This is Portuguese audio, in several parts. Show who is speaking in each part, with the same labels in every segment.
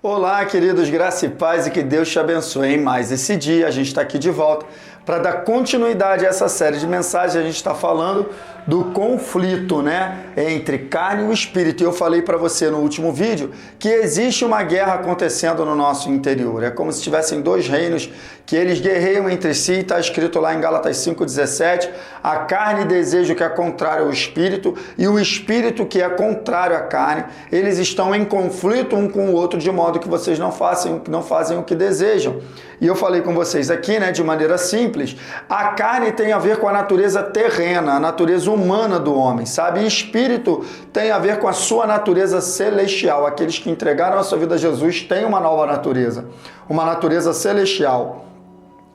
Speaker 1: Olá, queridos, graça e paz e que Deus te abençoe em mais esse dia. A gente está aqui de volta para dar continuidade a essa série de mensagens. A gente está falando do conflito, entre carne e o espírito. E eu falei para você no último vídeo que existe uma guerra acontecendo no nosso interior. É como se tivessem dois reinos que eles guerreiam entre si. Está escrito lá em Gálatas 5,17, a carne deseja o que é contrário ao espírito e o espírito que é contrário à carne. Eles estão em conflito um com o outro de modo que vocês não fazem o que desejam. E eu falei com vocês aqui, de maneira simples, a carne tem a ver com a natureza terrena, a natureza humana do homem, sabe? E espírito tem a ver com a sua natureza celestial. Aqueles que entregaram a sua vida a Jesus têm uma nova natureza, uma natureza celestial.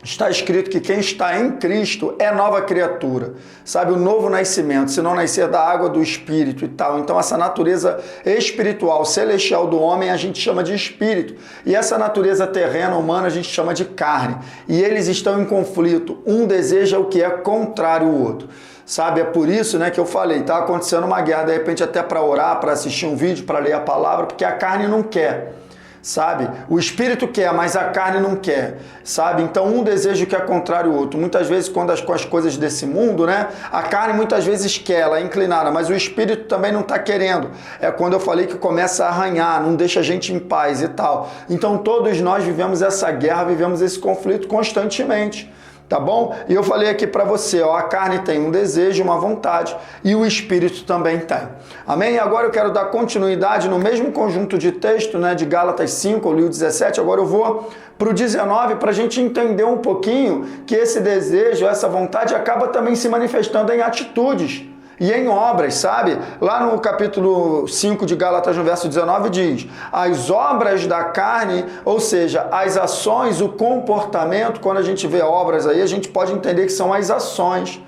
Speaker 1: Está escrito que quem está em Cristo é nova criatura, sabe? O novo nascimento, se não nascer da água do Espírito e tal. Então essa natureza espiritual, celestial do homem a gente chama de espírito. E essa natureza terrena, humana, a gente chama de carne. E eles estão em conflito. Um deseja o que é contrário ao outro. Sabe, é por isso que eu falei, está acontecendo uma guerra, de repente até para orar, para assistir um vídeo, para ler a palavra, porque a carne não quer. Sabe? O espírito quer, mas a carne não quer, sabe? Então um deseja o que é contrário ao outro. Muitas vezes com as coisas desse mundo, a carne muitas vezes quer, ela é inclinada, mas o espírito também não está querendo. É quando eu falei que começa a arranhar, não deixa a gente em paz e tal. Então todos nós vivemos essa guerra, vivemos esse conflito constantemente. Tá bom? E eu falei aqui para você, a carne tem um desejo, uma vontade e o espírito também tem. Amém? E agora eu quero dar continuidade no mesmo conjunto de texto, de Gálatas 5, eu li o 17, agora eu vou para o 19 para a gente entender um pouquinho que esse desejo, essa vontade acaba também se manifestando em atitudes e em obras, sabe? Lá no capítulo 5 de Gálatas, no verso 19, diz: as obras da carne, ou seja, as ações, o comportamento, quando a gente vê obras aí, a gente pode entender que são as ações,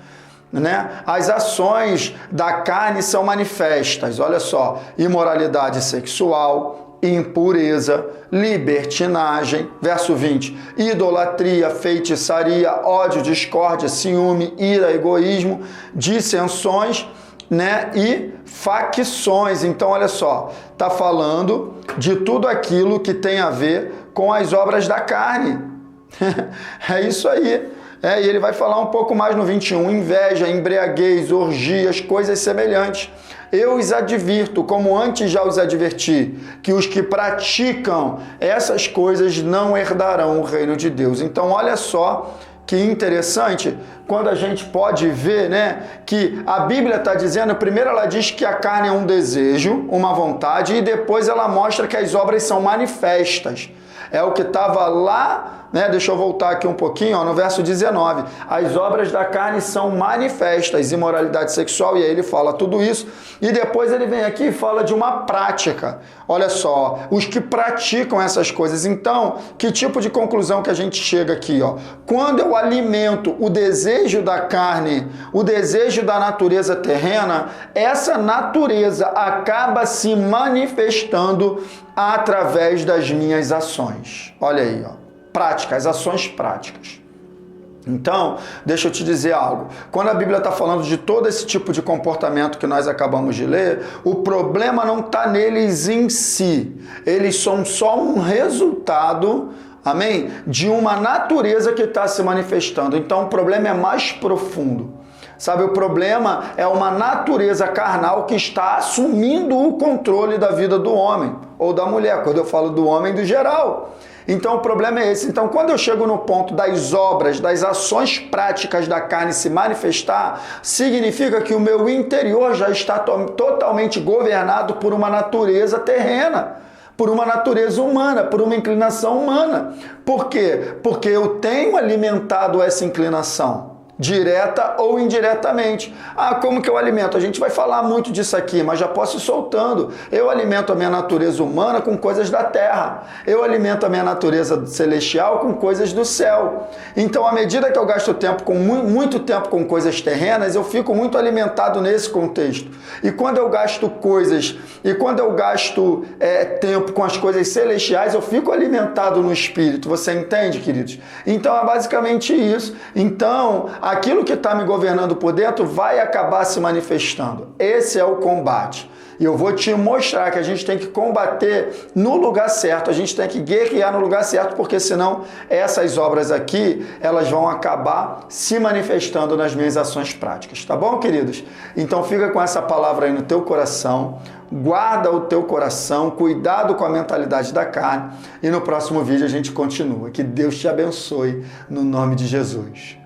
Speaker 1: As ações da carne são manifestas, olha só, imoralidade sexual, impureza, libertinagem, verso 20, idolatria, feitiçaria, ódio, discórdia, ciúme, ira, egoísmo, dissensões, e facções. Então, olha só, está falando de tudo aquilo que tem a ver com as obras da carne. É isso aí. E ele vai falar um pouco mais no 21, inveja, embriaguez, orgias, coisas semelhantes. Eu os advirto, como antes já os adverti, que os que praticam essas coisas não herdarão o reino de Deus. Então, olha só que interessante, quando a gente pode ver, que a Bíblia está dizendo, primeiro ela diz que a carne é um desejo, uma vontade, e depois ela mostra que as obras são manifestas. É o que estava lá, deixa eu voltar aqui um pouquinho, no verso 19. As obras da carne são manifestas, imoralidade sexual, e aí ele fala tudo isso. E depois ele vem aqui e fala de uma prática. Olha só, os que praticam essas coisas. Então, que tipo de conclusão que a gente chega aqui? Quando eu alimento o desejo da carne, o desejo da natureza terrena, essa natureza acaba se manifestando através das minhas ações. Olha aí, práticas, ações práticas. Então, deixa eu te dizer algo. Quando a Bíblia está falando de todo esse tipo de comportamento que nós acabamos de ler, o problema não está neles em si. Eles são só um resultado, amém, de uma natureza que está se manifestando. Então, o problema é mais profundo. Sabe, o problema é uma natureza carnal que está assumindo o controle da vida do homem ou da mulher, quando eu falo do homem do geral. Então o problema é esse. Então quando eu chego no ponto das obras, das ações práticas da carne se manifestar, significa que o meu interior já está totalmente governado por uma natureza terrena, por uma natureza humana, por uma inclinação humana. Por quê? Porque eu tenho alimentado essa inclinação. direta ou indiretamente. Ah, como que eu alimento? A gente vai falar muito disso aqui, mas já posso ir soltando. Eu alimento a minha natureza humana com coisas da terra. Eu alimento a minha natureza celestial com coisas do céu. Então, à medida que eu gasto tempo muito tempo com coisas terrenas, eu fico muito alimentado nesse contexto. E quando eu gasto tempo com as coisas celestiais, eu fico alimentado no espírito. Você entende, queridos? Então, é basicamente isso. Então, aquilo que está me governando por dentro vai acabar se manifestando. Esse é o combate. E eu vou te mostrar que a gente tem que combater no lugar certo, a gente tem que guerrear no lugar certo, porque senão essas obras aqui, elas vão acabar se manifestando nas minhas ações práticas, tá bom, queridos? Então fica com essa palavra aí no teu coração, guarda o teu coração, cuidado com a mentalidade da carne, e no próximo vídeo a gente continua. Que Deus te abençoe, no nome de Jesus.